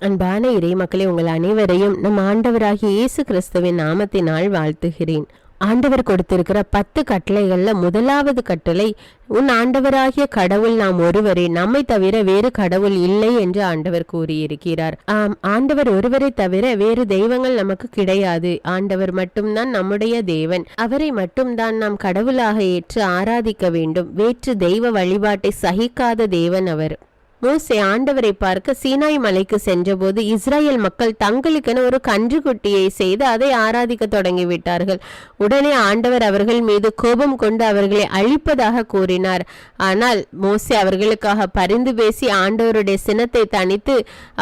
அன்பான இறை மக்களே, உங்கள் அனைவரையும் நம் ஆண்டவராகிய இயேசு கிறிஸ்துவின் நாமத்தினால் வாழ்த்துகிறேன். ஆண்டவர் கொடுத்திருக்கிற 10 கட்டளைகள்ல முதலாவது கட்டளை, உன் ஆண்டவராகிய கடவுள் நாம் ஒருவரே, நம்மை தவிர வேறு கடவுள் இல்லை என்று ஆண்டவர் கூறியிருக்கிறார். ஆண்டவர் ஒருவரை தவிர வேறு தெய்வங்கள் நமக்கு கிடையாது. ஆண்டவர் மட்டும்தான் நம்முடைய தேவன். அவரை மட்டும்தான் நாம் கடவுளாக ஏற்று ஆராதிக்க வேண்டும். வேற்று தெய்வ வழிபாட்டை சகிக்காத தேவன் அவர். மோசே ஆண்டவரை பார்க்க சீனாய் மலைக்கு சென்றபோது இஸ்ரேல் மக்கள் தங்களுக்கென ஒரு கன்றுக்குட்டியை செய்து அதை ஆராதிக்க தொடங்கிவிட்டார்கள். உடனே ஆண்டவர் அவர்கள் மீது கோபம் கொண்டு அவர்களை அழிப்பதாக கூறினார். ஆனால் மோசே அவர்களுக்காக பரிந்து பேசி ஆண்டவருடைய சினத்தை தணித்து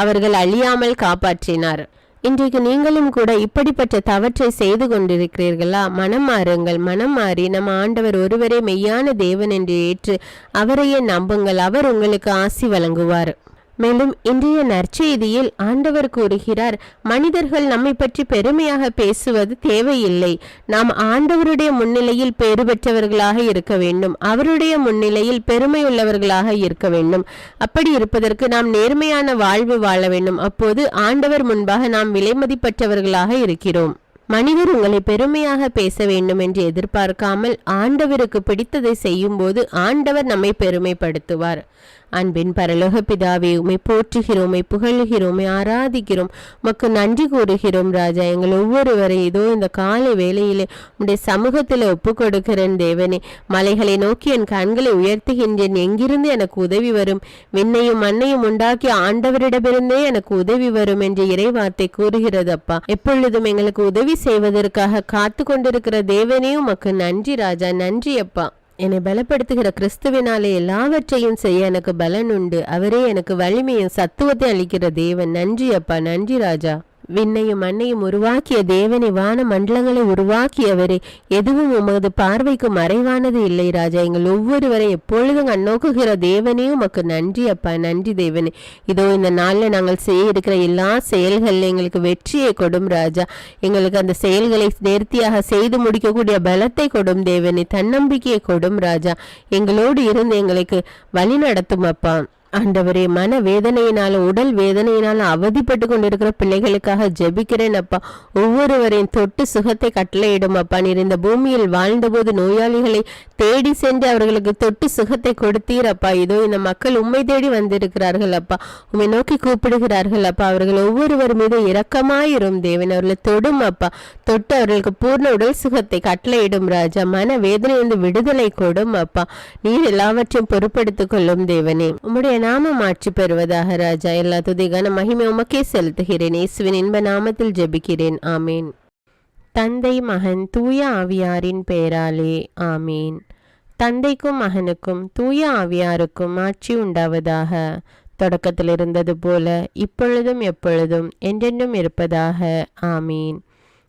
அவர்கள் அழியாமல் காப்பாற்றினார். இன்றைக்கு நீங்களும் கூட இப்படிப்பட்ட தவற்றை செய்து கொண்டிருக்கிறீர்களா? மனம் மாறுங்கள். மனம் மாறி நம் ஆண்டவர் ஒருவரே மெய்யான தேவன் என்று ஏற்று அவரையே நம்புங்கள். அவர் உங்களுக்கு ஆசி வழங்குவார். மேலும் இன்றைய நற்செய்தியில் ஆண்டவர் கூறுகிறார், மனிதர்கள் நம்மை பற்றி பெருமையாக பேசுவது தேவையில்லை. நாம் ஆண்டவருடைய முன்னிலையில் பெரு பெற்றவர்களாக இருக்க வேண்டும். அவருடைய முன்னிலையில் பெருமையுள்ளவர்களாக இருக்க வேண்டும். அப்படி இருப்பதற்கு நாம் நேர்மையான வாழ்வு வாழ வேண்டும். அப்போது ஆண்டவர் முன்பாக நாம் விலைமதிப்பற்றவர்களாக இருக்கிறோம். மனிதர் உங்களை பெருமையாக பேச வேண்டும் என்று எதிர்பார்க்காமல் ஆண்டவருக்கு பிடித்ததை செய்யும் போது ஆண்டவர் நம்மை பெருமைப்படுத்துவார். அன்பின் பரலோக பிதாவே, உம்மை போற்றுகிறோம், உம்மை புகழ்கிறோம், உம்மை ஆராதிக்கிறோம், உமக்கு நன்றி கூறுகிறோம் ராஜா. எங்கள் ஒவ்வொருவரை இதோ இந்த காலை வேளையிலே உம்முடைய சமூகத்தில் ஒப்பு கொடுக்கிறேன் தேவனே. மலைகளை நோக்கி என் கண்களை உயர்த்துகின்றேன். எங்கிருந்து எனக்கு உதவி வரும்? விண்ணையும் மண்ணையும் உண்டாக்கி ஆண்டவரிடமிருந்தே எனக்கு உதவி வரும் என்று இறைவார்த்தை கூறுகிறது அப்பா. எப்பொழுதும் எங்களுக்கு உதவி செய்வதற்காக காத்து கொண்டிருக்கிற தேவனே, உமக்கு நன்றி ராஜா. நன்றி அப்பா. என்னை பலப்படுத்துகிற கிறிஸ்துவினாலே எல்லாவற்றையும் செய்ய எனக்கு பலன் உண்டு. அவரே எனக்கு வலிமையும் சத்துவத்தை அளிக்கிற தேவன். நன்றி அப்பா. நன்றி ராஜா. விண்ணையும் மண்ணையும் உருவாக்கிய தேவனை, வான மண்டலங்களை உருவாக்கியவரே, எதுவும் உமது பார்வைக்கு மறைவானது இல்லை ராஜா. எங்கள் ஒவ்வொருவரை எப்பொழுதும் கண்ணோக்குகிற தேவனே, உமக்கு நன்றி அப்பா. நன்றி தேவனே. இதோ இந்த நாளில் நாங்கள் செய்ய இருக்கிற எல்லா செயல்களில் எங்களுக்கு வெற்றியை கொடும் ராஜா. எங்களுக்கு அந்த செயல்களை நேர்த்தியாக செய்து முடிக்கக்கூடிய பலத்தை கொடும் தேவனே. தன்னம்பிக்கையை கொடும் ராஜா. எங்களோடு இருந்து எங்களுக்கு வழி நடத்தும் அப்பா. ஆண்டவரே, மன வேதனையினாலும் உடல் வேதனையினாலும் அவதிப்பட்டு கொண்டிருக்கிற பிள்ளைகளுக்காக ஜெபிக்கிறேன் அப்பா. ஒவ்வொருவரையும் தொட்டு சுகத்தை கட்டளையிடும் அப்பா. நீர் இந்த பூமியில் வாழ்ந்தபோது நோயாளிகளை தேடி சென்று அவர்களுக்கு தொட்டு சுகத்தை கொடுத்தீர் அப்பா. இதோ இந்த மக்கள் உம்மை தேடி வந்திருக்கிறார்கள் அப்பா. உம்மை நோக்கி கூப்பிடுகிறார்கள் அப்பா. அவர்கள் ஒவ்வொருவர் மீது இரக்கமாயிரும் தேவன். அவர்களை தொடும் அப்பா. தொட்டு அவர்களுக்கு பூர்ண உடல் சுகத்தை கட்டளையிடும் ராஜா. மன வேதனையிலிருந்து விடுதலை கொடும் அப்பா. நீர் எல்லாவற்றையும் பொறுப்படுத்திக் கொள்ளும் தேவனே. உம்முடைய நாமம் ஆட்சி பெறுவதாக ராஜா. எல்லா துதிகான மகிமை உமக்கே செலுத்துகிறேன். இயேசுவின் இன்ப நாமத்தில் ஜெபிக்கிறேன். ஆமீன். தந்தை, மகன், தூய ஆவியாரின் பெயராலே ஆமீன். தந்தைக்கும் மகனுக்கும் தூய ஆவியாருக்கும் ஆட்சி உண்டாவதாக. தொடக்கத்தில் இருந்தது போல இப்பொழுதும் எப்பொழுதும் என்றென்றும் இருப்பதாக. ஆமீன்.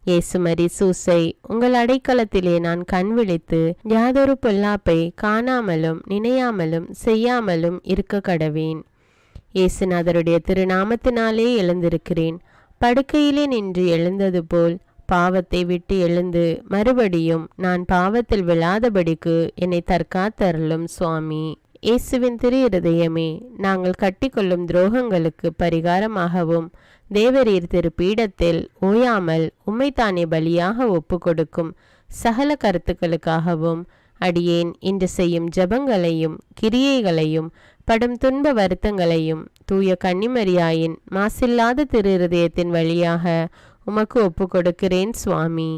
இயேசுமரி சூசை, உங்கள் அடைக்கலத்திலே நான் கண் விழித்து யாதொரு பொல்லாப்பை காணாமலும் நினையாமலும் செய்யாமலும் இருக்க கடவேன். இயேசுநாதருடைய திருநாமத்தினாலே எழுந்திருக்கிறேன். படுக்கையிலே நின்று எழுந்தது போல் பாவத்தை விட்டு எழுந்து மறுபடியும் நான் பாவத்தில் விழாதபடிக்கு என்னை தற்காத்தருளும் சுவாமி. இயேசுவின் திரு இருதயமே, நாங்கள் கட்டிக்கொள்ளும் துரோகங்களுக்கு பரிகாரமாகவும் தேவரீர் திரு பீடத்தில் ஓயாமல் உம்மைத்தானே பலியாக ஒப்பு கொடுக்கும் சகல கருத்துக்களுக்காகவும் அடியேன் இன்று செய்யும் ஜபங்களையும் கிரியைகளையும் படும் துன்ப வருத்தங்களையும் தூய கன்னிமரியாயின் மாசில்லாத திரு இருதயத்தின் வழியாக உமக்கு ஒப்பு கொடுக்கிறேன் சுவாமி.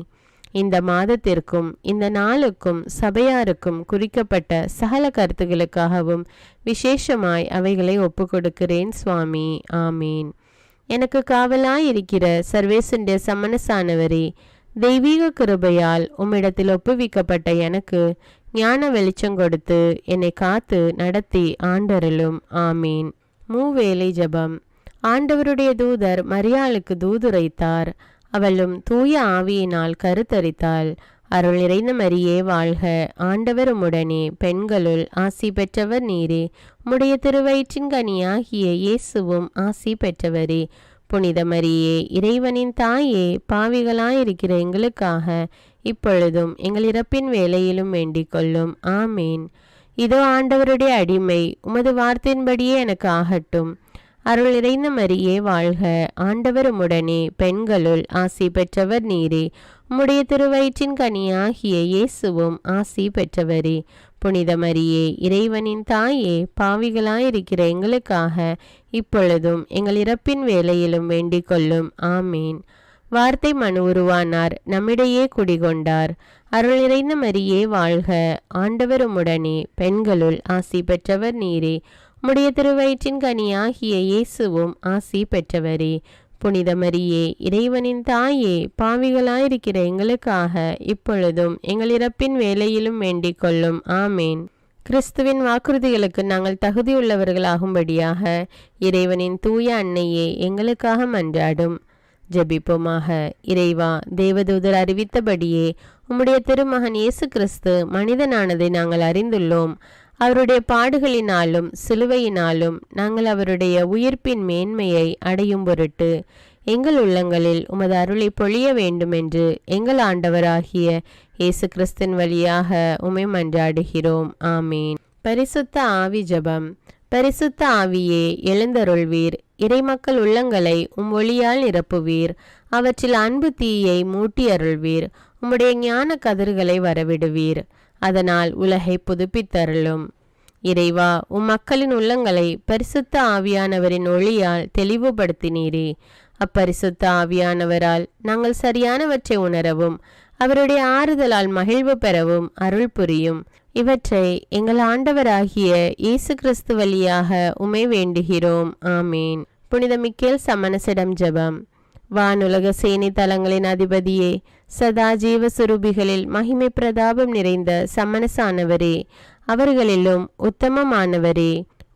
இந்த மாதத்திற்கும் இந்த நாளுக்கும் சபையாருக்கும் குறிக்கப்பட்ட சகல கருத்துகளுக்காகவும் விசேஷமாய் அவைகளை ஒப்பு கொடுக்கிறேன் சுவாமி. ஆமீன். எனக்கு காவலாயிருக்கிற சர்வேசுடைய சமனசானவரே, தெய்வீக கிருபையால் உம்மிடத்தில் ஒப்புவிக்கப்பட்ட எனக்கு ஞான வெளிச்சம் கொடுத்து என்னை காத்து நடத்தி ஆண்டருளும். ஆமீன். மூவேளை ஜபம். ஆண்டவருடைய தூதர் மரியாளுக்கு தூதுரைத்தார். அவளும் தூய ஆவியினால் கருத்தரித்தாள். அருள் நிறைந்த மரியே வாழ்க, ஆண்டவர் உம்முடனே, பெண்களுள் ஆசி பெற்றவர் நீரே. உம்முடைய திருவயிற்றின் கனியாகிய இயேசுவும் ஆசி பெற்றவரே. புனித மரியே, இறைவனின் தாயே, பாவிகளாயிருக்கிற எங்களுக்காக இப்பொழுதும் எங்கள் இறப்பின் வேளையிலும் வேண்டிக் கொள்ளும். ஆமீன். இதோ ஆண்டவருடைய அடிமை, உமது வார்த்தையின்படியே எனக்கு ஆகட்டும். அருள் நிறைந்த மரியே வாழ்க, ஆண்டவர் உம்முடனே, பெண்களுள் ஆசி பெற்றவர் நீரே. உம்முடைய திருவயிற்றின் கனியாகிய இயேசுவும் ஆசி பெற்றவரே. புனித மரியே, இறைவனின் தாயே, பாவிகளாயிருக்கிற எங்களுக்காக இப்பொழுதும் எங்கள் இறப்பின் வேளையிலும் வேண்டிக் கொள்ளும். ஆமீன். வார்த்தை மனு உருவானார், நம்மிடையே குடிகொண்டார். அருள் நிறைந்த மரியே வாழ்க, ஆண்டவர் உம்முடனே, பெண்களுள் ஆசி பெற்றவர் நீரே. உம்முடைய திருவயிற்றின் கனியாகிய இயேசுவும் ஆசி பெற்றவரே. புனித மரியே, இறைவனின் தாயே, பாவிகளாயிருக்கிற எங்களுக்காக இப்பொழுதும் எங்கள் இறப்பின் வேளையிலும் வேண்டிக் கொள்ளும். ஆமேன். கிறிஸ்துவின் வாக்குறுதிகளுக்கு நாங்கள் தகுதியுள்ளவர்களாகும்படியாக இறைவனின் தூய அன்னையே எங்களுக்காக மன்றாடும். ஜெபிப்போமாக. இறைவா, தேவதூதர் அறிவித்தபடியே உம்முடைய திருமகன் இயேசு கிறிஸ்து மனிதனானதை நாங்கள் அறிந்துள்ளோம். அவருடைய பாடுகளினாலும் சிலுவையினாலும் நாங்கள் அவருடைய உயிர்ப்பின் மேன்மையை அடையும் பொருட்டு எங்கள் உள்ளங்களில் உமது அருளை பொழிய வேண்டுமென்று எங்கள் ஆண்டவராகிய இயேசு கிறிஸ்தின் வழியாக உம்மை மன்றாடுகிறோம். ஆமீன். பரிசுத்த ஆவி ஜெபம். பரிசுத்த ஆவியே, எழுந்தருள்வீர். இறைமக்கள் உள்ளங்களை ஒளியால் நிரப்புவீர். அவற்றில் அன்பு தீயை மூட்டி அருள்வீர். உம்முடைய ஞான கதிர்களை வரவிடுவீர். அதனால் உலகை புதுப்பித்தருளும். இறைவா, மக்களின் உள்ளங்களை பரிசுத்த ஆவியானவரின் ஒளியால் தெளிவுபடுத்தினீரே. அப்பரிசுத்த ஆவியானவரால் நாங்கள் சரியானவற்றை உணரவும் அவருடைய ஆறுதலால் மகிழ்வு பெறவும் அருள் புரியும். இவற்றை எங்கள் ஆண்டவராகிய இயேசு கிறிஸ்து வழியாக உம்மை வேண்டுகிறோம். ஆமீன். புனித மிக்கேல் சமணசிடம் ஜெபம். வானுலக சேனை தலங்களின் அதிபதியே, சதா ஜீவ சுரூபிகளில் மகிமை பிரதாபம் நிறைந்த சமணசானவரே, அவர்களிலும் உத்தமமானவரே,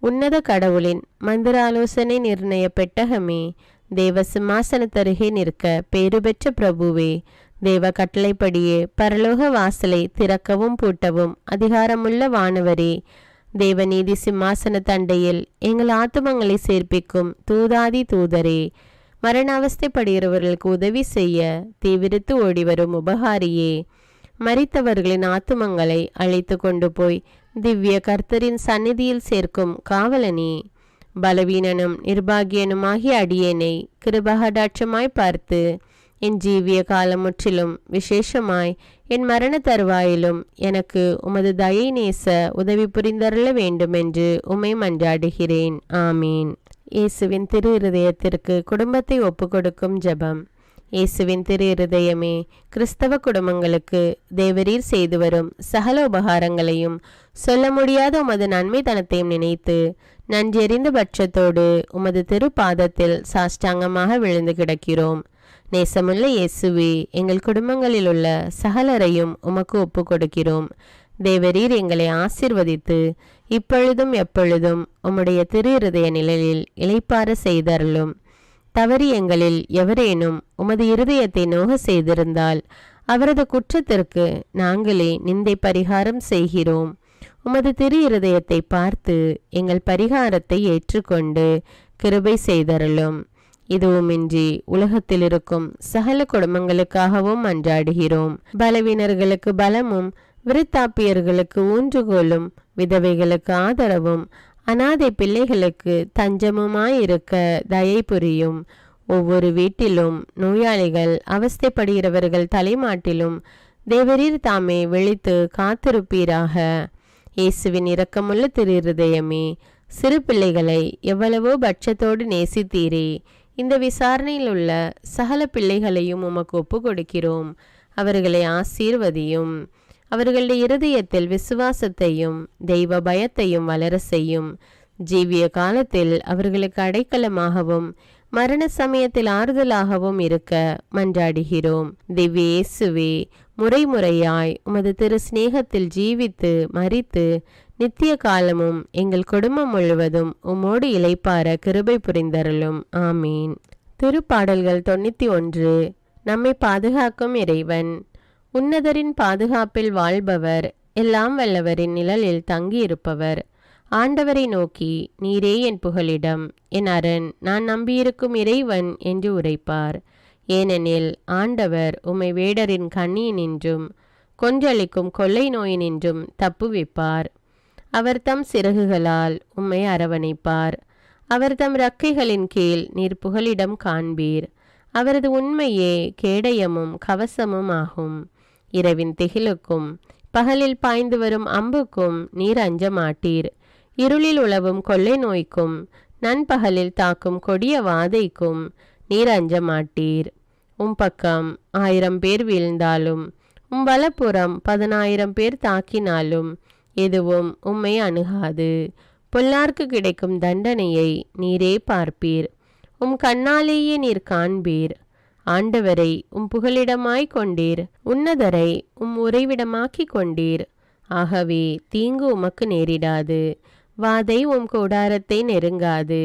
உன்னத கடவுளின் மந்திராலோசனை நிர்ணய பெட்டகமே, தேவ சிம்மாசனத்தருகே நிற்க பேறு பெற்ற பிரபுவே, தேவ கட்டளைப்படியே பரலோக வாசலை திறக்கவும் பூட்டவும் அதிகாரமுள்ள வானவரே, தேவநீதி சிம்மாசன தண்டையில் எங்கள் ஆத்துமங்களை சேர்ப்பிக்கும் தூதாதி தூதரே, மரண அவஸ்தைப்படுகிறவர்களுக்கு உதவி செய்ய தீவிரித்து ஓடிவரும் உபகாரியே, மரித்தவர்களின் ஆத்துமங்களை அழைத்து கொண்டு போய் திவ்ய கர்த்தரின் சந்நிதியில் சேர்க்கும் காவலனே, பலவீனனும் நிர்பாகியனுமாகிய அடியேனை கிருபகடாட்சமாய் பார்த்து என் ஜீவிய காலம் முற்றிலும் விசேஷமாய் என் மரண தருவாயிலும் எனக்கு உமது தயை நேச உதவி புரிந்தருள வேண்டுமென்று உம்மை மன்றாடுகிறேன். ஆமீன். இயேசுவின் திரு இருதயத்திற்கு குடும்பத்தை ஒப்புக்கொடுக்கும் ஜெபம். இயேசுவின் திரு இருதயமே, கிறிஸ்தவ குடும்பங்களுக்கு தேவரீர் செய்து வரும் சகல உபகாரங்களையும் சொல்ல முடியாத உமது நன்மைத்தனத்தையும் நினைத்து நன்றெறிந்த பட்சத்தோடு உமது திரு பாதத்தில் சாஷ்டாங்கமாக விழுந்து கிடக்கிறோம். நேசமுள்ள இயேசுவே, எங்கள் குடும்பங்களில் உள்ள சகலரையும் உமக்கு ஒப்பு கொடுக்கிறோம். தேவரீர் எங்களை ஆசிர்வதித்து இப்பொழுதும் எப்பொழுதும் உம்முடைய திரு இருதய நிழலில் இளைப்பார செய்தருளும். தவறி எங்களில் எவரேனும் உமது இருதயத்தை நோக செய்திருந்தால் அவரது குற்றத்திற்கு நாங்களே நிந்தை பரிகாரம் செய்கிறோம். உமது திரு இருதயத்தை பார்த்து எங்கள் பரிகாரத்தை ஏற்றுக்கொண்டு கிருபை செய்தருளும். இதுவுமின்றி உலகத்தில் இருக்கும் சகல குடும்பங்களுக்காகவும் மன்றாடுகிறோம். பலவீனர்களுக்கு பலமும், விருத்தாப்பியர்களுக்கு ஊன்றுகோலும், விதவைகளுக்கு ஆதரவும், அனாதை பிள்ளைகளுக்கு தஞ்சமுமாயிருக்க தயை புரியும். ஒவ்வொரு வீட்டிலும் நோயாளிகள் அவஸ்தைப்படுகிறவர்கள் தலைமாட்டிலும் தேவரீர் தாமே விழித்து காத்திருப்பீராக. இயேசுவின் இரக்கமுள்ள திரு இருதயமே, சிறு பிள்ளைகளை எவ்வளவோ பட்சத்தோடு நேசித்தீரே. இந்த விசாரணையில் உள்ள சகல பிள்ளைகளையும் உமக்கு ஒப்பு கொடுக்கிறோம். அவர்களை ஆசீர்வதியும். அவர்களுடைய இருதயத்தில் விசுவாசத்தையும் தெய்வ பயத்தையும் வளர செய்யும். ஜீவிய காலத்தில் அவர்களுக்கு அடைக்கலமாகவும் மரண சமயத்தில் ஆறுதலாகவும் இருக்க மன்றாடுகிறோம். திவ்ய இயேசுவே, முறைமுறையாய் உமது திரு சிநேகத்தில் ஜீவித்து மரித்து நித்திய காலமும் எங்கள் குடும்பம் முழுவதும் உம்மோடு இளைப்பார கிருபை புரிந்தருளும். ஆமீன். திருப்பாடல்கள் 91. நம்மை பாதுகாக்கும் இறைவன். உன்னதரின் பாதுகாப்பில் வாழ்பவர், எல்லாம் வல்லவரின் நிழலில் தங்கியிருப்பவர். ஆண்டவரை நோக்கி, நீரே என் புகலிடம், என் அரண், நான் நம்பியிருக்கும் இறைவன் என்று உரைப்பார். ஏனெனில் ஆண்டவர் உம்மை வேடரின் கண்ணியினின்றும் கொன்றளிக்கும் கொள்ளை நோயினின்றும் தப்புவிப்பார். அவர் தம் சிறகுகளால் உம்மை அரவணைப்பார். அவர் தம் இறக்கைகளின் கீழ் நீர் புகலிடம் காண்பீர். அவரது உண்மையே கேடயமும் கவசமும் ஆகும். இரவின் திகிலுக்கும் பகலில் பாய்ந்து வரும் அம்புக்கும் நீர் அஞ்ச மாட்டீர். இருளில் உலவும் கொள்ளை நோய்க்கும் நண்பகலில் தாக்கும் கொடிய வாதைக்கும் நீர் அஞ்ச மாட்டீர். பக்கம் 1000 பேர் வீழ்ந்தாலும் வலப்புறம் 10,000 பேர் தாக்கினாலும் எதுவும் உம்மை அணுகாது. பொல்லார்க்கு கிடைக்கும் தண்டனையை நீரே பார்ப்பீர். கண்ணாலேயே நீர் காண்பீர். ஆண்டவரை புகலிடமாய் கொண்டீர். உன்னதரை உறைவிடமாக்கி கொண்டீர். ஆகவே தீங்கு உமக்கு நேரிடாது. வாதை கூடாரத்தை நெருங்காது.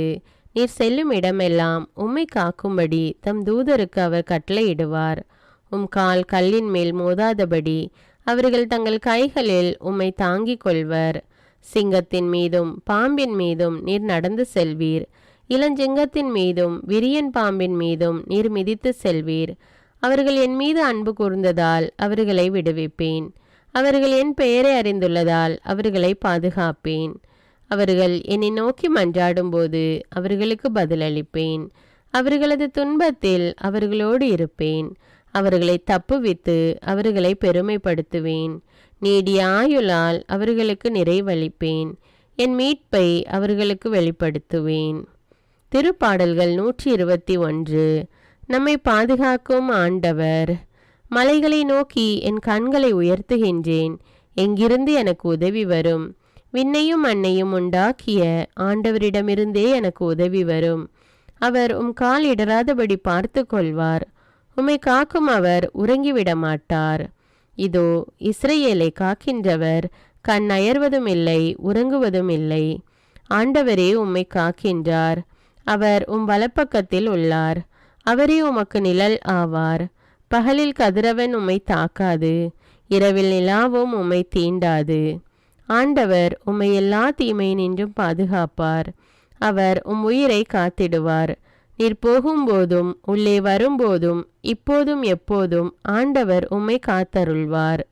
நீர் செல்லும் இடமெல்லாம் உம்மை காக்கும்படி தம் தூதருக்கு அவர் கட்டளையிடுவார். கால் கல்லின் மேல் மோதாதபடி அவர்கள் தங்கள் கைகளில் உம்மை தாங்கிக் கொள்வர். சிங்கத்தின் மீதும் பாம்பின் மீதும் நீர் நடந்து செல்வீர். இளஞ்சிங்கத்தின் மீதும் விரியன் பாம்பின் மீதும் நீர் மிதித்து செல்வீர். அவர்கள் என் மீது அன்பு கூர்ந்ததால் அவர்களை விடுவிப்பேன். அவர்கள் என் பெயரை அறிந்துள்ளதால் அவர்களை பாதுகாப்பேன். அவர்கள் என்னை நோக்கி மன்றாடும் போது அவர்களுக்கு பதிலளிப்பேன். அவர்களது துன்பத்தில் அவர்களோடு இருப்பேன். அவர்களை தப்புவித்து அவர்களை பெருமைப்படுத்துவேன். நீடிய ஆயுளால் அவர்களுக்கு நிறைவளிப்பேன். என் மீட்பை அவர்களுக்கு வெளிப்படுத்துவேன். திருப்பாடல்கள் 121. நம்மை பாதுகாக்கும் ஆண்டவர். மலைகளை நோக்கி என் கண்களை உயர்த்துகின்றேன். எங்கிருந்து எனக்கு உதவி வரும்? விண்ணையும் மண்ணையும் உண்டாக்கிய ஆண்டவரிடமிருந்தே எனக்கு உதவி வரும். அவர் கால் இடராதபடி பார்த்து கொள்வார். உம்மை காக்கும் அவர் உறங்கிவிட மாட்டார். இதோ இஸ்ரவேலை காக்கின்றவர் கண் அயர்வதும் இல்லை, உறங்குவதும் இல்லை. ஆண்டவரே உம்மை காக்கின்றார். அவர் வலப்பக்கத்தில் உள்ளார். அவரே உமக்கு நிழல் ஆவார். பகலில் கதிரவன் உம்மை தாக்காது, இரவில் நிலாவும் உம்மை தீண்டாது. ஆண்டவர் உம்மை எல்லா தீமையினின்றும் பாதுகாப்பார். அவர் உயிரை காத்திடுவார். நீர் போகும்போதும் உள்ளே வரும்போதும் இப்போதும் எப்போதும் ஆண்டவர் உம்மை காத்தருள்வார்.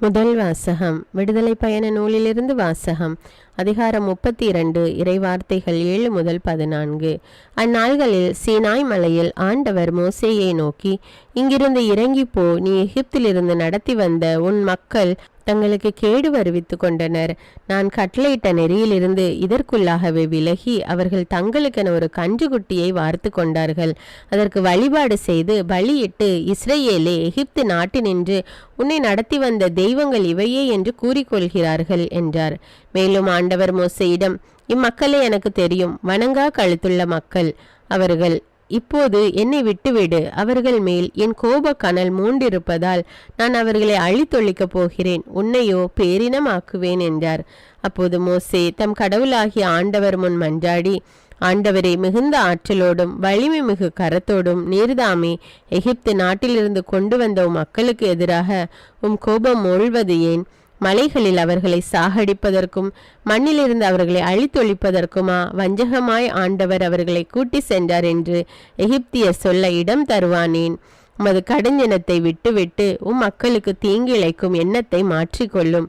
முதல் வாசகம். விடுதலை பயண நூலிலிருந்து வாசகம். அதிகாரம் 32. இறைவார்த்தைகள் 7 முதல் 14. அந்நாள்களில் சீனாய் மலையில் ஆண்டவர் மோசேயை நோக்கி, இங்கிருந்து இறங்கி போ, நீ எகிப்திலிருந்து நடத்தி வந்த உன் மக்கள் தங்களுக்கு கேடு வருவித்து கொண்டனர். நான் கட்டளையிட்ட நெறியிலிருந்து இதற்குள்ளாகவே விலகி அவர்கள் தங்களுக்கென ஒரு கன்றுக்குட்டியை வார்த்து கொண்டார்கள். அதற்கு வழிபாடு செய்து பலியிட்டு, இஸ்ரவேலே, எகிப்து நாட்டினின்று உன்னை நடத்தி வந்த தெய்வங்கள் இவையே என்று கூறிக்கொள்கிறார்கள் என்றார். மேலும் ஆண்டவர் மோசேயிடம், இம்மக்களே எனக்கு தெரியும், வணங்கா கழுத்துள்ள மக்கள். அவர்கள் இப்போது என்னை விட்டுவிடு. அவர்கள் மேல் என் கோப கனல் மூண்டிருப்பதால் நான் அவர்களை அழித்தொழிக்கப் போகிறேன். உன்னையோ பேரினமாக்குவேன் என்றார். அப்போது மோசே தம் கடவுளாகிய ஆண்டவர் முன் மன்றாடி, ஆண்டவரே, மிகுந்த ஆற்றலோடும் வலிமை மிகு கரத்தோடும் நீர்தாமே எகிப்து நாட்டிலிருந்து கொண்டு வந்த மக்களுக்கு எதிராக கோபம் மூழ்வது ஏன்? மலைகளில் அவர்களை சாகடிப்பதற்கும் மண்ணிலிருந்து அவர்களை அழித்தொழிப்பதற்குமா வஞ்சகமாய் ஆண்டவர் அவர்களை கூட்டி சென்றார் என்று எகிப்தியர் சொல்ல இடம் தருவானேன்? உமது கடுஞ்சினத்தை விட்டுவிட்டு மக்களுக்கு தீங்கிழைக்கும் எண்ணத்தை மாற்றிக்கொள்ளும்.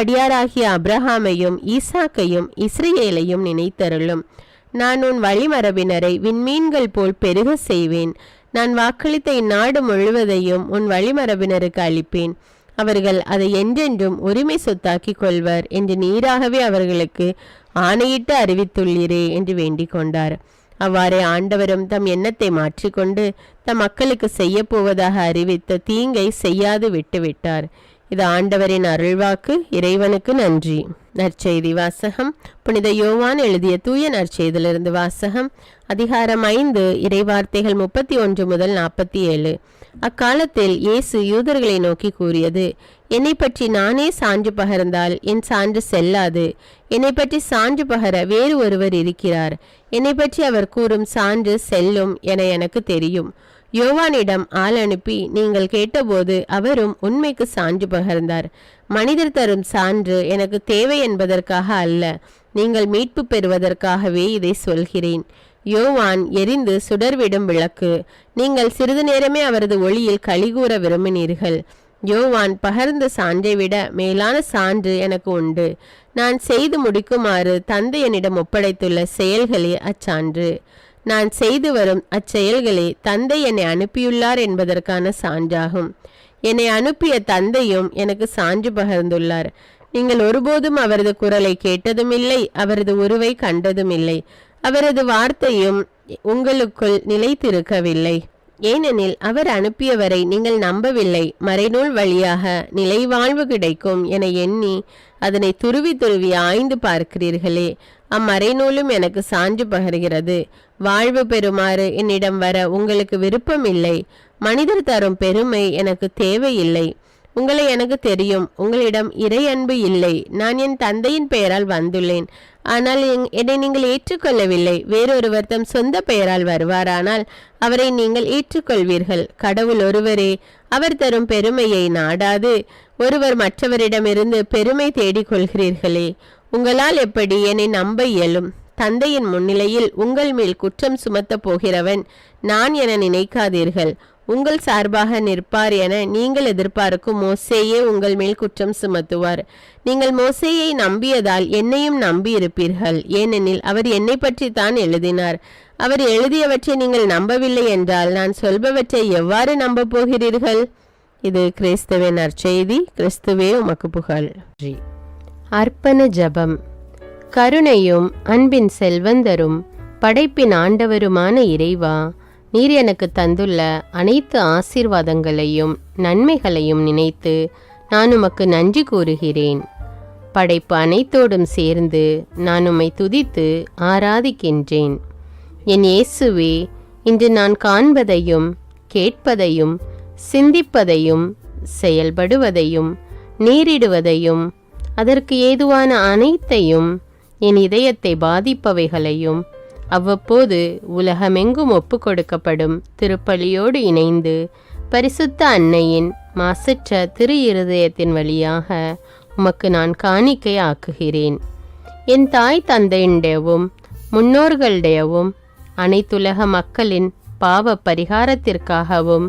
அடியாராகிய அப்ரஹாமையும் ஈசாக்கையும் இஸ்ரவேலையும் நினைத்தருளும். நான் உன் வழிமரபினரை விண்மீன்கள் போல் பெருக செய்வேன். நான் வாக்களித்த இந்நாடு முழுவதையும் உன் வழிமரபினருக்கு அளிப்பேன். அவர்கள் அதை என்றென்றும் உரிமை சொத்தாக்கி கொள்வர் என்று நீராகவே அவர்களுக்கு ஆணையிட்டு அறிவித்துள்ளீரே என்று வேண்டிக் கொண்டார். அவ்வாறே ஆண்டவரும் தம் எண்ணத்தை மாற்றிக்கொண்டு தம் மக்களுக்கு செய்ய போவதாக அறிவித்த தீங்கை செய்யாது விட்டுவிட்டார். இது ஆண்டவரின் அருள்வாக்கு. இறைவனுக்கு நன்றி. நற்செய்தி வாசகம். புனித யோவான் எழுதிய தூய நற்செய்தியிலிருந்து வாசகம். அதிகாரம் 5. இறைவார்த்தைகள் 31 முதல் 47. அக்காலத்தில் இயேசு யூதர்களை நோக்கி கூறியது, என்னை பற்றி நானே சான்று பகர்ந்தால் என் சான்று செல்லாது. என்னை பற்றி சான்று பகர வேறு ஒருவர் இருக்கிறார். என்னை பற்றி அவர் கூறும் சான்று செல்லும் என எனக்கு தெரியும். யோவானிடம் ஆள் அனுப்பி நீங்கள் கேட்டபோது அவரும் உண்மைக்கு சான்று பகர்ந்தார். மனிதர் தரும் சான்று எனக்கு தேவை என்பதற்காக அல்ல, நீங்கள் மீட்பு பெறுவதற்காகவே இதை சொல்கிறேன். யோவான் எரிந்து சுடர்விடும் விளக்கு. நீங்கள் சிறிது நேரமே அவரது ஒளியில் களிகூற விரும்பினீர்கள். யோவான் பகர்ந்த சான்றை விட மேலான சான்று எனக்கு உண்டு. நான் செய்து முடிக்குமாறு தந்தை என்னிடம் ஒப்படைத்துள்ள செயல்களே அச்சான்று. நான் செய்து வரும் அச்செயல்களே தந்தை என்னை அனுப்பியுள்ளார் என்பதற்கான சான்றாகும். என்னை அனுப்பிய தந்தையும் எனக்கு சான்று பகர்ந்துள்ளார். நீங்கள் ஒருபோதும் அவரது குரலை கேட்டதும் இல்லை, அவரது உருவை கண்டதும் இல்லை. அவரது வார்த்தையும் உங்களுக்குள் நிலைத்திருக்கவில்லை. ஏனெனில் அவர் அனுப்பியவரை நீங்கள் நம்பவில்லை. மறைநூல் வழியாக நிலைவாழ்வு கிடைக்கும் என எண்ணி அதனை துருவி துருவி ஆய்ந்து பார்க்கிறீர்களே, அம்மறைநூலும் எனக்கு சான்று பகர்கிறது. வாழ்வு பெறுமாறு என்னிடம் வர உங்களுக்கு விருப்பமில்லை. மனிதர் தரும் பெருமை எனக்கு தேவையில்லை. உங்களை எனக்கு தெரியும். உங்களிடம் இறை அன்பு இல்லை. நான் என் தந்தையின் பெயரால் வந்துள்ளேன், ஆனால் என்னை நீங்கள் ஏற்றுக்கொள்ளவில்லை. வேறொருவர் தம் சொந்த பெயரால் வருவாரானால் அவரை நீங்கள் ஏற்றுக்கொள்வீர்கள். கடவுள் ஒருவரே. அவர் தரும் பெருமையை நாடாது ஒருவர் மற்றவரிடமிருந்து பெருமை தேடிக்கொள்கிறீர்களே. உங்களால் எப்படி என்னை நம்ப இயலும்? தந்தையின் முன்னிலையில் உங்கள் மேல் குற்றம் சுமத்த போகிறவன் நான் என நினைக்காதீர்கள். உங்கள் சார்பாக நிற்பார் என நீங்கள் எதிர்பார்க்கும் மோசேயே உங்கள் மேல் குற்றம் சுமத்துவார். நீங்கள் மோசேயை நம்பியதால் என்னையும் நம்பி இருப்பீர்கள். ஏனெனில் அவர் என்னை பற்றி தான் எழுதினார். அவர் எழுதியவற்றை நீங்கள் நம்பவில்லை என்றால் நான் சொல்பவற்றை எவ்வாறு நம்ப போகிறீர்கள்? இது கிறிஸ்துவின் நற்செய்தி. கிறிஸ்துவே உமக்கு புகழ். அர்ப்பண ஜபம். கருணையும் அன்பின் செல்வந்தரும் படைப்பின் ஆண்டவருமான இறைவா, நீர் எனக்கு தந்துள்ள அனைத்து ஆசீர்வாதங்களையும் நன்மைகளையும் நினைத்து நான் உமக்கு நன்றி கூறுகிறேன். படைப்பு அனைத்தோடும் சேர்ந்து நான் உம்மை துதித்து ஆராதிக்கின்றேன். என் இயேசுவே, இன்று நான் காண்பதையும் கேட்பதையும் சிந்திப்பதையும் செயல்படுவதையும் நேரிடுவதையும் அதற்கு ஏதுவான அனைத்தையும் என் இதயத்தை பாதிப்பவைகளையும் அவ்வப்போது உலகமெங்கும் ஒப்பு கொடுக்கப்படும் திருப்பலியோடு இணைந்து பரிசுத்த அன்னையின் மாசற்ற திரு இருதயத்தின் வழியாக உமக்கு நான் காணிக்கை ஆக்குகிறேன். என் தாய் தந்தையுடையவும் முன்னோர்களுடையவும் அனைத்துலக மக்களின் பாவ பரிகாரத்திற்காகவும்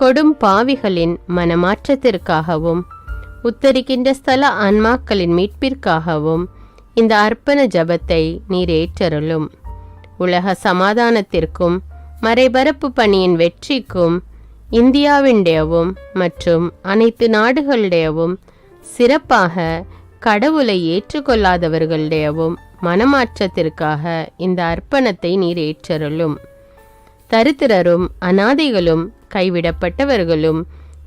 கொடும் பாவிகளின் மனமாற்றத்திற்காகவும் உத்தரிக்கின்ற ஸ்தல ஆன்மாக்களின் மீட்பிற்காகவும் இந்த அர்ப்பண ஜபத்தை நீர் ஏற்றருளும். உலக சமாதானத்திற்கும் மறைபரப்பு பணியின் வெற்றிக்கும் இந்தியாவின்டையவும் மற்றும் அனைத்து நாடுகளுடையவும் சிறப்பாக கடவுளை ஏற்றுக்கொள்ளாதவர்களுடையவும் மனமாற்றத்திற்காக இந்த அர்ப்பணத்தை நீர் ஏற்றருளும். தரித்திரரும் அனாதைகளும் கைவிடப்பட்டவர்களும்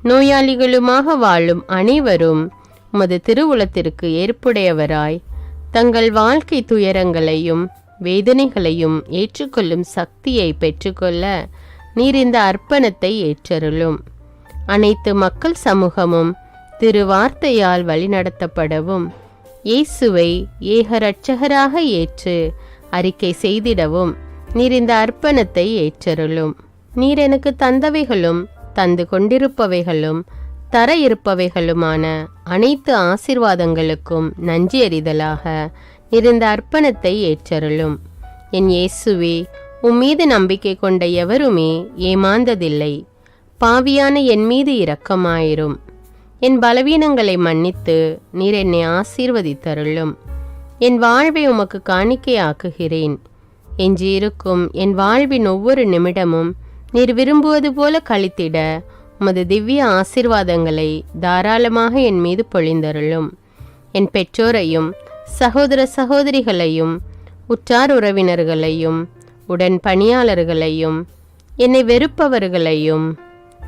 நோயாளிகளுமாக வாழும் அனைவரும் உமது திருவுளத்திற்கு ஏற்புடையவராய் தங்கள் வாழ்க்கை துயரங்களையும் வேதனைகளையும் ஏற்றுக்கொள்ளும் சக்தியை பெற்றுக்கொள்ள நீர் இந்த அர்ப்பணத்தை ஏற்றருளும். அனைத்து மக்கள் சமூகமும் திருவார்த்தையால் வழிநடத்தப்படவும் இயேசுவை ஏக இரட்சகராக ஏற்று அறிக்கை செய்திடவும் நீர் இந்த அர்ப்பணத்தை ஏற்றருளும். நீர் எனக்கு தந்தவைகளும் தந்து கொண்டிருப்பவைகளும் தர இருப்பவைகளுமான அனைத்து ஆசீர்வாதங்களுக்கும் நன்றி அறிதலாக நீர் இந்த அர்ப்பணத்தை ஏற்றருளும். என் இயேசுவே, உம்மீது நம்பிக்கை கொண்ட எவருமே ஏமாந்ததில்லை. பாவியான என் மீது இரக்கமாயிரும். என் பலவீனங்களை மன்னித்து நீர் என்னை ஆசீர்வதித்தருளும். என் வாழ்வை உமக்கு காணிக்கையாக்குகிறேன். எஞ்சியிருக்கும் என் வாழ்வின் ஒவ்வொரு நிமிடமும் நீர் விரும்புவது போல கழித்திட உமது திவ்ய ஆசீர்வாதங்களை தாராளமாக என் மீது பொழிந்தருளும். என் பெற்றோரையும் சகோதர சகோதரிகளையும் உற்றார் உறவினர்களையும் உடன் பணியாளர்களையும் என்னை வெறுப்பவர்களையும்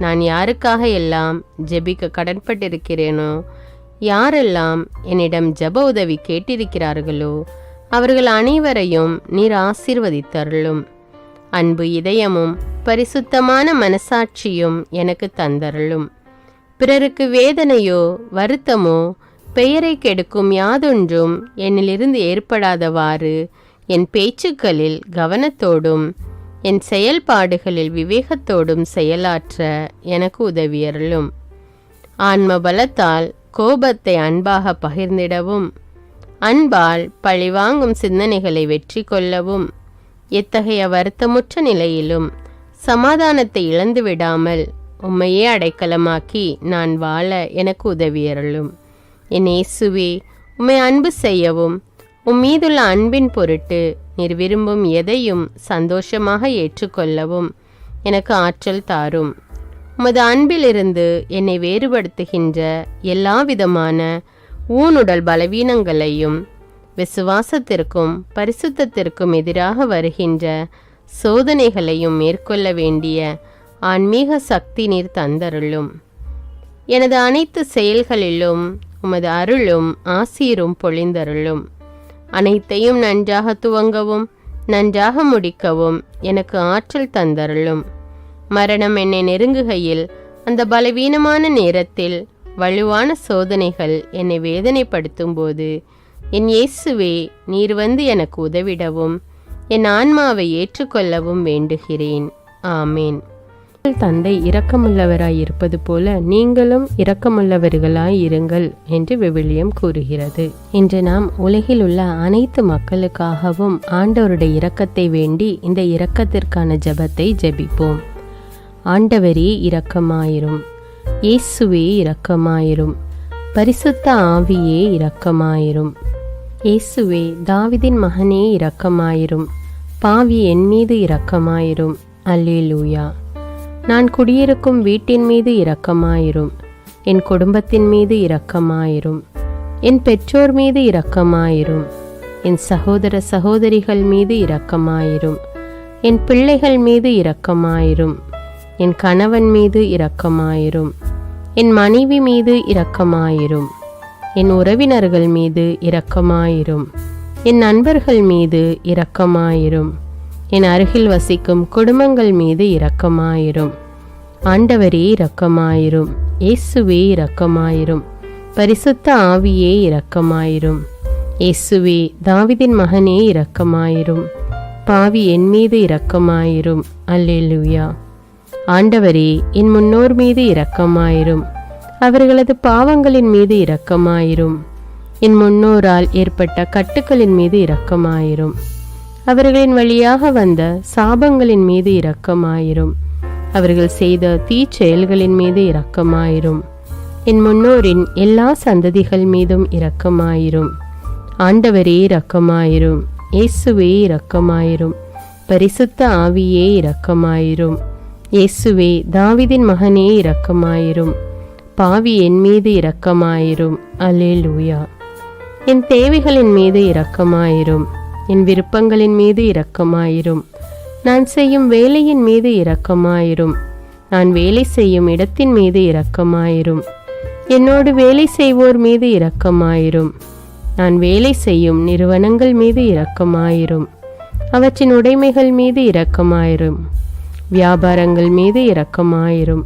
நான் யாருக்காக எல்லாம் ஜெபிக்க கடன்பட்டிருக்கிறேனோ, யாரெல்லாம் என்னிடம் ஜெப உதவி கேட்டிருக்கிறார்களோ அவர்கள் அனைவரையும் நீர் ஆசீர்வதித்தருளும். அன்பு இதயமும் பரிசுத்தமான மனசாட்சியும் எனக்கு தந்தருளும். பிறருக்கு வேதனையோ வருத்தமோ பெயரை கெடுக்கும் யாதொன்றும் என்னிலிருந்து ஏற்படாதவாறு என் பேச்சுக்களில் கவனத்தோடும் என் செயல்பாடுகளில் விவேகத்தோடும் செயலாற்ற எனக்கு உதவியருளும். ஆன்ம பலத்தால் கோபத்தை அன்பாக பகிர்ந்திடவும் அன்பால் பழிவாங்கும் சிந்தனைகளை வெற்றி கொள்ளவும் எத்தகைய வருத்தமுற்ற நிலையிலும் சமாதானத்தை இழந்து விடாமல் உம்மையே அடைக்கலமாக்கி நான் வாழ எனக்கு உதவியருளும். என் இயேசுவே, உம்மை அன்பு செய்யவும் மீதுள்ள அன்பின் பொருட்டு நீர் விரும்பும் எதையும் சந்தோஷமாக ஏற்றுக்கொள்ளவும் எனக்கு ஆற்றல் தாரும். உமது அன்பிலிருந்து என்னை வேறுபடுத்துகின்ற எல்லா விதமான ஊனுடல் பலவீனங்களையும் விசுவாசத்திற்கும் பரிசுத்தத்திற்கும் எதிராக வருகின்ற சோதனைகளையும் மேற்கொள்ள வேண்டிய ஆன்மீக சக்தி நீர் தந்தருளும். எனது அனைத்து செயல்களிலும் உமது அருளும் ஆசீரும் பொழிந்தருளும். அனைத்தையும் நன்றாக துவங்கவும் நன்றாக முடிக்கவும் எனக்கு ஆற்றல் தந்தருளும். மரணம் என்னை நெருங்குகையில் அந்த பலவீனமான நேரத்தில் வலுவான சோதனைகள் என்னை வேதனைப்படுத்தும் போது என் இயேசுவே, நீர் வந்து எனக்கு உதவிடவும் என் ஆன்மாவை ஏற்றுக்கொள்ளவும் வேண்டுகிறேன். ஆமேன். தந்தை இரக்கமுள்ளவராய் இருப்பது போல நீங்களும் இரக்கமுள்ளவர்களாய் இருங்கள் என்று விவிலியம் கூறுகிறது. இன்று நாம் உலகில் உள்ள அனைத்து மக்களுக்காகவும் ஆண்டவருடைய இரக்கத்தை வேண்டி இந்த இரக்கத்திற்கான ஜெபத்தை ஜெபிப்போம். ஆண்டவரே இரக்கமாயிரும், இயேசுவே இரக்கமாயிரும், பரிசுத்த ஆவியே இரக்கமாயிரும். இயேசுவே, தாவீதின் மகனே இரக்கமாயிரும், பாவி என் மீது இரக்கமாயிரும். அல்லேலூயா. நான் குடியிருக்கும் வீட்டின் மீது இரக்கமாயிரும், என் குடும்பத்தின் மீது இரக்கமாயிரும், என் பெற்றோர் மீது இரக்கமாயிரும், என் சகோதர சகோதரிகள் மீது இரக்கமாயிரும், என் பிள்ளைகள் மீது இரக்கமாயிரும், என் கணவன் மீது இரக்கமாயிரும், என் மனைவி மீது இரக்கமாயிரும், என் உறவினர்கள் மீது இரக்கமாயிரும், என் நண்பர்கள் மீது இரக்கமாயிரும், என் அருகில் வசிக்கும் குடும்பங்கள் மீது இரக்கமாயிரும். ஆண்டவரே இரக்கமாயிரும், இயேசுவே இரக்கமாயிரும், பரிசுத்த ஆவியே இரக்கமாயிரும். இயேசுவே, தாவீதின் மகனே இரக்கமாயிரும், பாவி என் மீது இரக்கமாயிரும். அல்லேலூயா. ஆண்டவரே, என் முன்னோர் மீது இரக்கமாயிரும், அவர்களது பாவங்களின் மீது இரக்கமாயிரும். என் முன்னோரால் ஏற்பட்ட கட்டுக்களின் மீது இரக்கமாயிரும், அவர்களின் வழியாக வந்த சாபங்களின் மீது இரக்கமாயிரும், அவர்கள் செய்த தீச்செயல்களின் மீது இரக்கமாயிரும். என் முன்னோரின் எல்லா சந்ததிகள் மீதும் இரக்கமாயிரும். ஆண்டவரே இரக்கமாயிரும், இயேசுவே இரக்கமாயிரும், பரிசுத்த ஆவியே இரக்கமாயிரும். இயேசுவே, தாவீதின் மகனே இரக்கமாயிரும், பாவி என் மீது இரக்கமாயிரும். அல்லேலூயா. என் தேவைகளின் மீது இரக்கமாயிரும், என் விருப்பங்களின் மீது இரக்கமாயிரும், நான் செய்யும் வேலையின் மீது இரக்கமாயிரும், நான் வேலை செய்யும் இடத்தின் மீது இரக்கமாயிரும், என்னோடு வேலை செய்வோர் மீது இரக்கமாயிரும், நான் வேலை செய்யும் நிறுவனங்கள் மீது இரக்கமாயிரும், அவற்றின் உடைமைகள் மீது இரக்கமாயிரும், வியாபாரங்கள் மீது இரக்கமாயிரும்,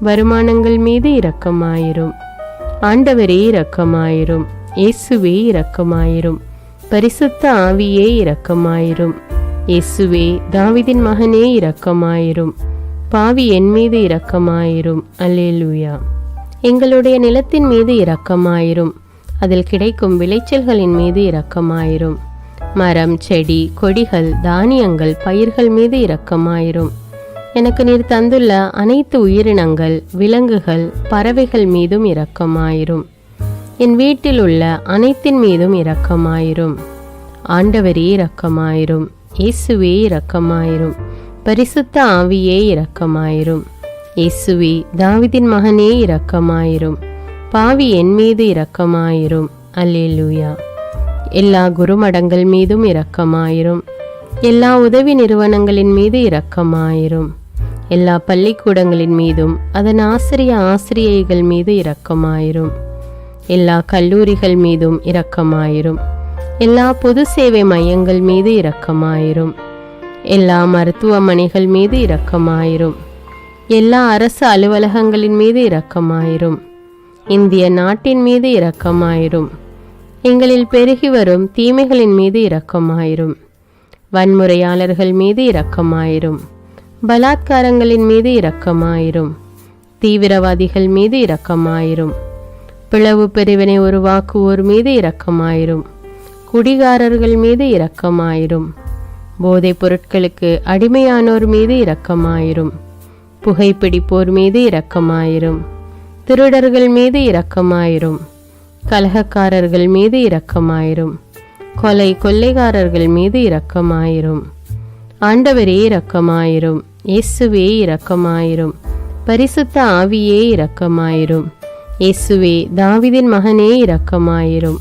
வருமானங்கள் மீது இரக்கமாயிரும். ஆண்டவரே இரக்கமாயிரும், இயேசுவே இரக்கமாயிரும், பரிசுத்த ஆவியே இரக்கமாயிரும். இயேசுவே, தாவீதின் மகனே இரக்கமாயிரும், பாவி என் மீது இரக்கமாயிரும். அல்லேலூயா. எங்களுடைய நிலத்தின் மீது இரக்கமாயிரும், அதில் கிடைக்கும் விளைச்சல்களின் மீது இரக்கமாயிரும். மரம், செடி, கொடிகள், தானியங்கள், பயிர்கள் மீது இரக்கமாயிரும். எனக்கு நீர் தந்துள்ள அனைத்து உயிரினங்கள், விலங்குகள், பறவைகள் மீதும் இரக்கமாயிரும். என் வீட்டில் உள்ள அனைத்தின் மீதும் இரக்கமாயிரும். ஆண்டவரே இரக்கமாயிரும், இயேசுவே இரக்கமாயிரும், பரிசுத்த ஆவியே இரக்கமாயிரும். இயேசுவே, தாவீதின் மகனே இரக்கமாயிரும், பாவி என் மீது இரக்கமாயிரும். அல்லேலூயா. எல்லா குருமடங்கள் மீதும் இரக்கமாயிரும், எல்லா உதவி நிறுவனங்களின் மீது இரக்கமாயிரும், எல்லா பள்ளிக்கூடங்களின் மீதும் அதன் ஆசிரியைகள் மீது இரக்கமாயிரும், எல்லா கல்லூரிகள் மீதும் இரக்கமாயிரும், எல்லா பொது சேவை மையங்கள் மீது இரக்கமாயிரும், எல்லா மருத்துவமனைகள் மீது இரக்கமாயிரும், எல்லா அரசு அலுவலகங்களின் மீது இரக்கமாயிரும், இந்திய நாட்டின் மீது இரக்கமாயிரும், எங்களில் பெருகி வரும் தீமைகளின் மீது இரக்கமாயிரும், வன்முறையாளர்கள் மீது இரக்கமாயிரும், பலாத்காரங்களின் மீது இரக்கமாயிரும், தீவிரவாதிகள் மீது இரக்கமாயிரும், பிளவு பிரிவினை உருவாக்குவோர் மீது இரக்கமாயிரும், குடிகாரர்கள் மீது இரக்கமாயிரும், போதைப் பொருட்களுக்கு அடிமையானோர் மீது இரக்கமாயிரும், புகைப்பிடிப்போர் மீது இரக்கமாயிரும். திருடர்கள் மீது இரக்கமாயிரும். கலகக்காரர்கள் மீது இரக்கமாயிரும். கொள்ளைக்காரர்கள் மீது இரக்கமாயிரும். ஆண்டவரே இரக்கமாயிரும். இயேசுவே இரக்கமாயிரும். பரிசுத்த ஆவியே இரக்கமாயிரும். இயேசுவே தாவீதின் மகனே இரக்கமாயிரும்.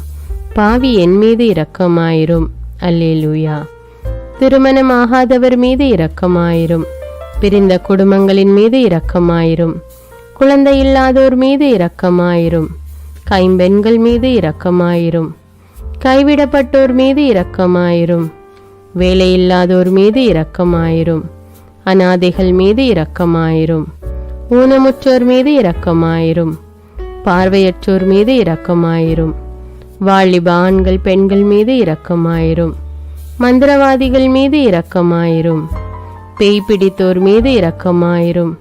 பாவி என் மீது இரக்கமாயிரும். அல்லேலூயா. திருமணமாகாதவர் மீது இரக்கமாயிரும். பிரிந்த குடும்பங்களின் மீது இரக்கமாயிரும். குழந்தை இல்லாதோர் மீது இரக்கமாயிரும். கைம்பெண்கள் மீது இரக்கமாயிரும். கைவிடப்பட்டோர் மீது இரக்கமாயிரும். வேலையில்லாதோர் மீது இரக்கமாயிரும். அநாதைகள் மீது இரக்கமாயிரும். ஊனமுற்றோர் மீது இரக்கமாயிரும். பார்வையற்றோர் மீது இரக்கமாயிரும். வாலிப ஆண்கள் பெண்கள் மீது இரக்கமாயிரும். மந்திரவாதிகள் மீது இரக்கமாயிரும். பேய் பிடித்தோர் மீது இரக்கமாயிரும்.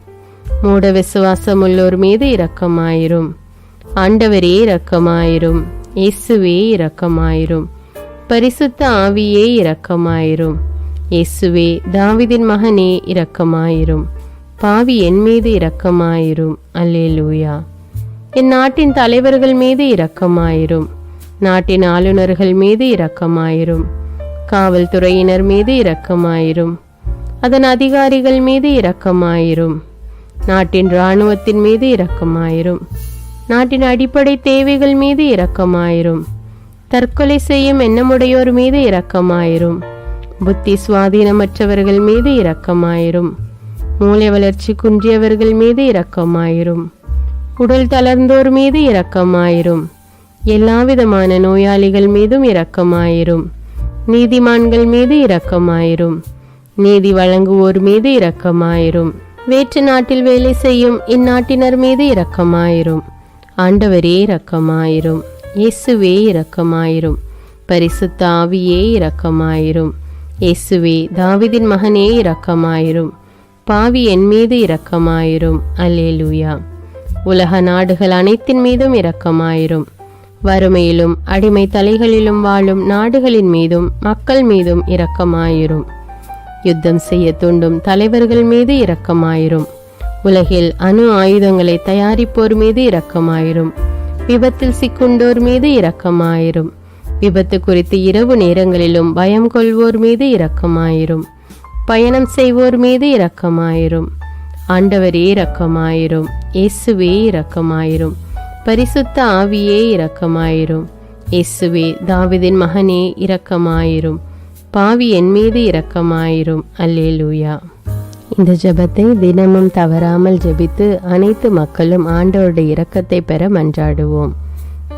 மூட விசுவாசமுள்ளோர் மீது இரக்கமாயிரும். ஆண்டவரே இரக்கமாயிரும். இயேசுவே இரக்கமாயிரும். பரிசுத்த ஆவியே இரக்கமாயிரும். இயேசுவே தாவீதின் மகனே இரக்கமாயிரும். பாவி என் மீது இரக்கமாயிரும். அல்லேலூயா. என் நாட்டின் தலைவர்கள் மீது இரக்கமாயிரும். நாட்டின் ஆளுநர்கள் மீது இரக்கமாயிரும். காவல்துறையினர் மீது இரக்கமாயிரும். அதன் அதிகாரிகள் மீது இரக்கமாயிரும். நாட்டின் இராணுவத்தின் மீது இரக்கமாயிரும். நாட்டின் அடிப்படை தேவைகள் மீது இரக்கமாயிரும். தற்கொலை செய்யும் எண்ணமுடையோர் மீது இரக்கமாயிரும். புத்தி சுவாதீனமற்றவர்கள் மீது இரக்கமாயிரும். மூளை வளர்ச்சி குன்றியவர்கள் மீது இரக்கமாயிரும். உடல் தளர்ந்தோர் மீது இரக்கமாயிரும். எல்லாவிதமான நோயாளிகள் மீதும் இரக்கமாயிரும். நீதிமான்கள் மீது இரக்கமாயிரும். நீதி வழங்குவோர் மீது இரக்கமாயிரும். வேற்று நாட்டில் வேலை செய்யும் இந்நாட்டினர் மீது இரக்கமாயிரும். ஆண்டவரே இரக்கமாயிரும். இயேசுவே இரக்கமாயிரும். பரிசுத்த ஆவியே இரக்கமாயிரும். இயேசுவே தாவீதின் மகனே இரக்கமாயிரும். பாவி என் மீது இரக்கமாயிரும். அல்லேலூயா. உலக நாடுகள் அனைத்தின் மீதும் இரக்கமாயிரும். வறுமையிலும் அடிமை தலைகளிலும் வாழும் நாடுகளின் மீதும் மக்கள் மீதும் இரக்கமாயிரும். யுத்தம் செய்ய தூண்டும் தலைவர்கள் மீது இரக்கமாயிரும். உலகில் அணு ஆயுதங்களை தயாரிப்போர் மீது இரக்கமாயிரும். விபத்தில் சிக்குண்டோர் மீது இரக்கமாயிரும். விபத்து குறித்து இரவு நேரங்களிலும் பயம் கொள்வோர் மீது இரக்கமாயிரும். பயணம் செய்வோர் மீது இரக்கமாயிரும். ஆண்டவரே இரக்கமாயிரும். இயேசுவே இரக்கமாயிரும். பரிசுத்த ஆவியே இரக்கமாயிரும். இயேசுவே தாவீதின் மகனே இரக்கமாயிரும். பாவி என் மீது இரக்கமாயிரும். அல்லேலூயா. இந்த ஜெபத்தை தினமும் தவறாமல் ஜெபித்து அனைத்து மக்களும் ஆண்டவருடைய இரக்கத்தை பெற மன்றாடுவோம்.